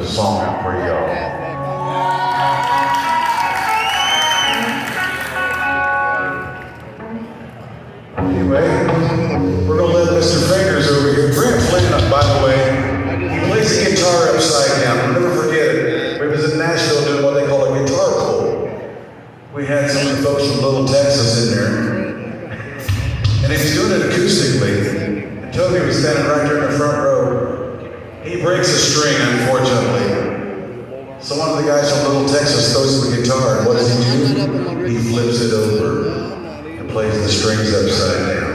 song out for y'all. Anyway, we're gonna let Mr. Fingers over here. Brent Flynn, by the way, he plays the guitar upside down. I'll never forget it. We was in Nashville doing what they call a guitar pull. We had some of the folks from Little Texas in there. And he was doing it acoustically. And Toby was standing right there in the front row. He breaks a string, unfortunately. So one of the guys from Little Texas throws him a guitar, and what does he do? He flips it over and plays the strings upside down.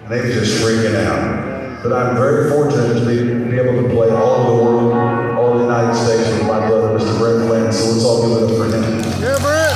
And they were just freaking out. But I'm very fortunate to be able to play all over the world, all the United States with my brother, Mr. Brent Flynn. So let's all give it up for him. Yeah, Brent!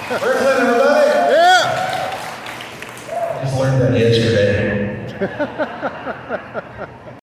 Brooklyn, everybody! Yeah! I just learned that yesterday.